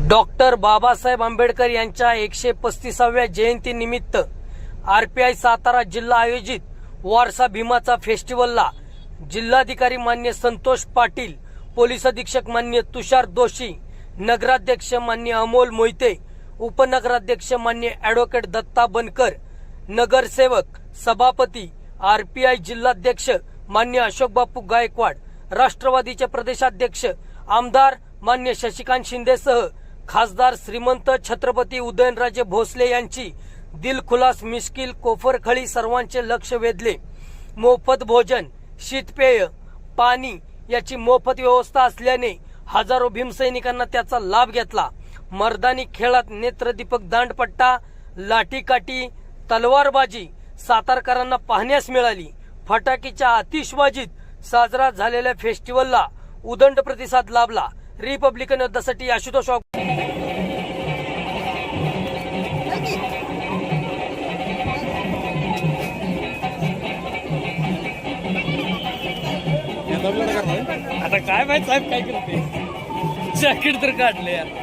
Doctor Babasaheb Ambedkar यांच्या 135व्या जयंतीनिमित्त RPI Satara जिल्हा आयोजित वारसा भीमाचा फेस्टिवलला जिल्हाधिकारी मान्य संतोष पाटील, पोलीस अधीक्षक मान्य तुषार दोशी, नगराध्यक्ष मान्य अमोल मोहिते, उपनगराध्यक्ष मान्य ॲडव्होकेट दत्ता बनकर, नगरसेवक सभापती आरपीआय जिल्हाध्यक्ष मान्य अशोक बापू गायकवाड, राष्ट्रवादीचे प्रदेशाध्यक्ष आमदार मान्य शशिकांत शिंदेसह खासदार श्रीमंत छत्रपती उदयनराजे भोसले यांची दिलखुलास मिश्किल कोफरखळी सर्वांचे लक्ष वेधले। मोफत भोजन, शीतपेय, पाणी याची मोफत व्यवस्था असल्याने हजारो भीमसैनिकांना त्याचा लाभ घेतला। मर्दानी खेळात नेत्रदीपक दांडपट्टा, लाठीकाठी, तलवारबाजी सातारकरांना पाहण्यास मिळाली। फटाकीच्या आतिषबाजीत साजरा झालेल्या फेस्टिवलला उदंड प्रतिसाद लाभला। रिपब्लिकन युद्धासाठी आशुतोष आता काय माहित साहेब काय करते, जॅकेट तर काढले यार।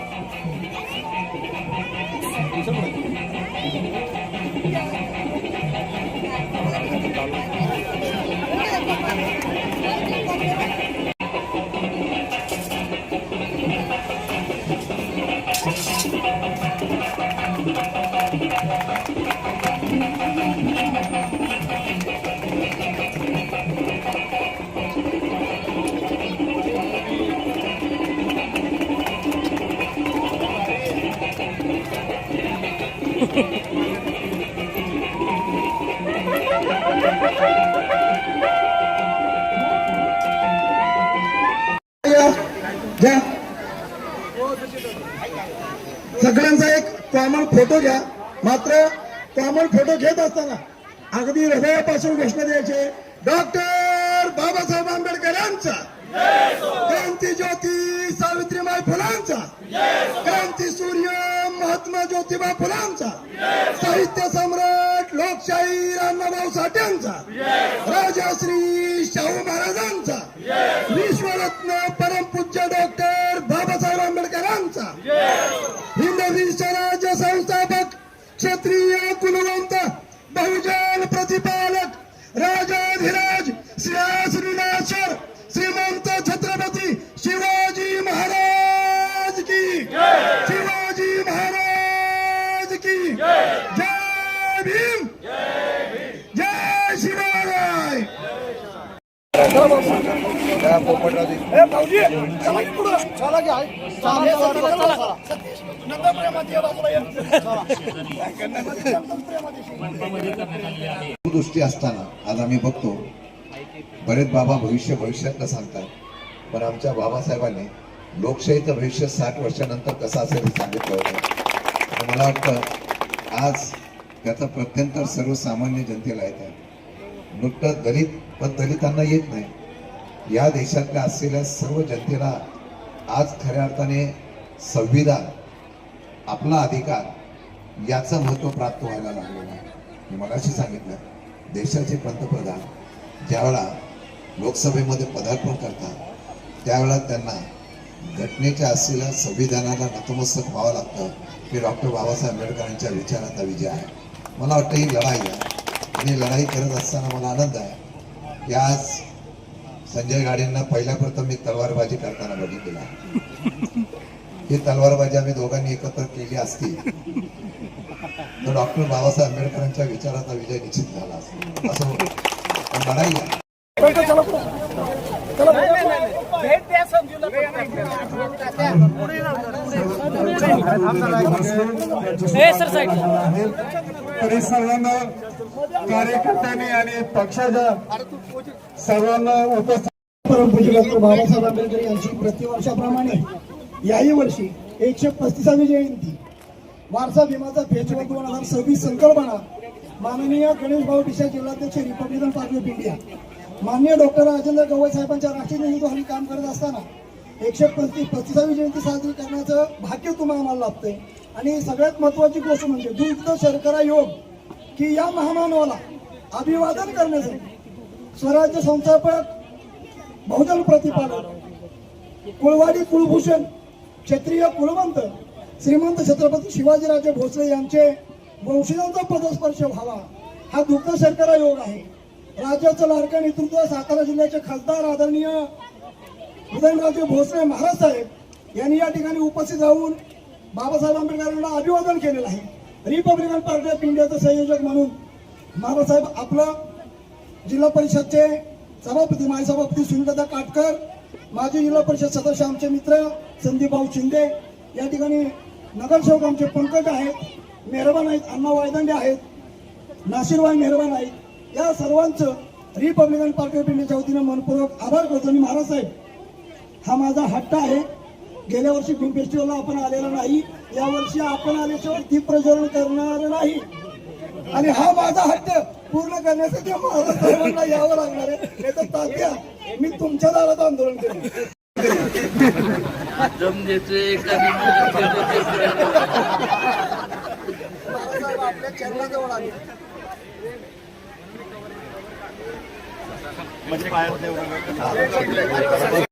सगळ्यांचा एक कॉमन फोटो घ्या। मात्र कॉमन फोटो घेत असताना अगदी हृदयापासून घोषणा द्यायचे, डॉक्टर बाबासाहेब आंबेडकर यांचा, क्रांती ज्योती सावित्रीबाई फुलांचा, क्रांती सूर्य महात्मा ज्योतिबा फुलांचा, साहित्य सम्राट लोकशाही अण्णाभाऊ साठ्यांचा, राजश्री शाहू महाराजांचा, विश्वरत्न परमपूज्य डॉक्टर बाबासाहेब आंबेडकरांचा, हिंदवी स्वराज्य संस्थापक, क्षत्रिय कुलवंत, बहुजन प्रतिपालक, राजाधिराज श्रीनाश्वर श्रीमंत छत्रपती शिवाजी महाराज की, शिवाजी महाराज की जय भीम, जय शिवराय। दृष्टी असताना आज आम्ही बघतो बरेच बाबा भविष्यातलं सांगतात, पण आमच्या बाबासाहेबांनी लोकशाहीचं भविष्य 60 वर्षानंतर कसं असेल हे सांगितलं होतं। मला वाटतं आज त्याचा प्रत्यंतर सर्वसामान्य जनतेला येत आहे। नुकतं दलित, पण दलितांना येत नाही। या देशातल्या असलेल्या सर्व जनतेला आज खऱ्या अर्थाने संविधान, आपला अधिकार याचं महत्त्व प्राप्त व्हायला लागलेलं आहे। मी मगाशी सांगितलं, देशाचे पंतप्रधान ज्यावेळा लोकसभेमध्ये पदार्पण करतात त्यावेळेला त्यांना घटनेच्या असलेल्या संविधानाला नतमस्तक व्हावं लागतं, की डॉक्टर बाबासाहेब आंबेडकरांच्या विचाराचा विजय आहे। मला वाटतं ही लढाई आहे, आणि लढाई करत असताना मला आनंद आहे की आज संजय गाडेंना पहिल्या प्रथम मी तलवारबाजी करताना बघितलेला आहे। ही तलवारबाजी आम्ही दोघांनी एकत्र केली असती तर डॉक्टर बाबासाहेब आंबेडकरांच्या विचाराचा विजय निश्चित झाला असं लढाई आहे। तरी सर्वांना कार्यकर्त्यांनी आणि पक्षाच्या सर्वांना उपस्थित परमपूज्य डॉक्टर बाबासाहेब आंबेडकर यांची प्रतिवर्षाप्रमाणे याही वर्षी 135वी जयंती वारसा भीमाचा फेस्टिवल 2026 संकल्पना माननीय गणेश भाऊ डिशा जिल्हाध्यक्ष रिपब्लिकन पार्टी ऑफ इंडिया माननीय डॉक्टर राजेंद्र गवई साहेबांच्या राष्ट्रीय नेतृत्वाखाली काम करत असताना 135वी जयंती साजरी करण्याचं भाग्य तुम्हाला आम्हाला लाभतंय। आणि सगळ्यात महत्वाची गोष्ट म्हणजे दुग्ध शर्करा योग की या महामानवाला अभिवादन करण्यासाठी स्वराज्य संस्थापक, बहुजन प्रतिपादक, कुळवाडी कुलभूषण, क्षत्रिय कुलवंत, श्रीमंत छत्रपती शिवाजीराजे भोसले यांचे वंशजांचा पदस्पर्श व्हावा हा दुग्ध शर्करा योग आहे. राज्याचं लाडकं नेतृत्व सातारा जिल्ह्याचे खासदार आदरणीय उदयनराजे भोसले महाराज साहेब यांनी या ठिकाणी उपस्थित राहून बाबासाहेब आंबेडकरांना अभिवादन केलेलं आहे. रिपब्लिकन पार्टी ऑफ इंडियाचे संयोजक म्हणून महाराजसाहेब आपलं जिल्हा परिषदचे सभापती माजी सभापती सुनीलदा काटकर, माजी जिल्हा परिषद सदस्य आमचे मित्र संदीपभाऊ शिंदे, या ठिकाणी नगरसेवक आमचे पंकज आहेत, मेहरबान आहेत, अण्णा वायदंडे आहेत, नाशिरबाई मेहरबान आहेत. या सर्वांचं रिपब्लिकन पार्टी ऑफ इंडियाच्या वतीनं मनपूर्वक आभार करतो. आणि महाराज साहेब, हा माझा हट्ट आहे. गेल्या वर्षी फिल्म फेस्टिवलला आपण आलेला नाही, यावर्षी आपण आल्याशिवाय दीप प्रज्वलन करणार नाही. आणि हा माझा हट्ट पूर्ण करण्यासाठी महाराज साहेबांना यावं लागणार आहे. नाही तर तात्या मी तुमच्या दारात आंदोलन करेन. महाराज आपल्या चरणाजवळ आले.